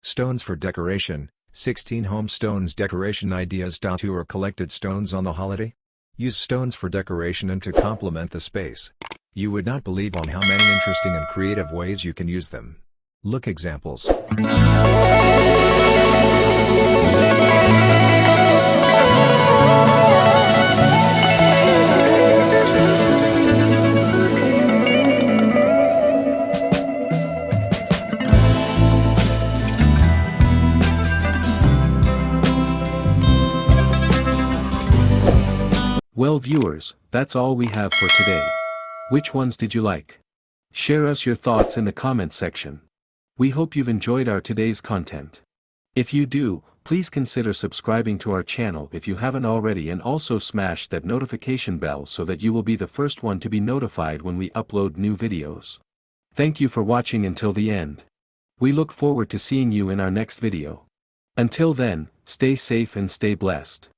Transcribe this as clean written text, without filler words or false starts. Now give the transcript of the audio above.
Stones for decoration, 16 home stones decoration ideas. 2 are collected stones on the holiday. Use stones for decoration and to complement the space. You would not believe on how many interesting and creative ways you can use them. Look examples. Well viewers, that's all we have for today. Which ones did you like? Share us your thoughts in the comment section. We hope you've enjoyed our today's content. If you do, please consider subscribing to our channel if you haven't already, and also smash that notification bell so that you will be the first one to be notified when we upload new videos. Thank you for watching until the end. We look forward to seeing you in our next video. Until then, stay safe and stay blessed.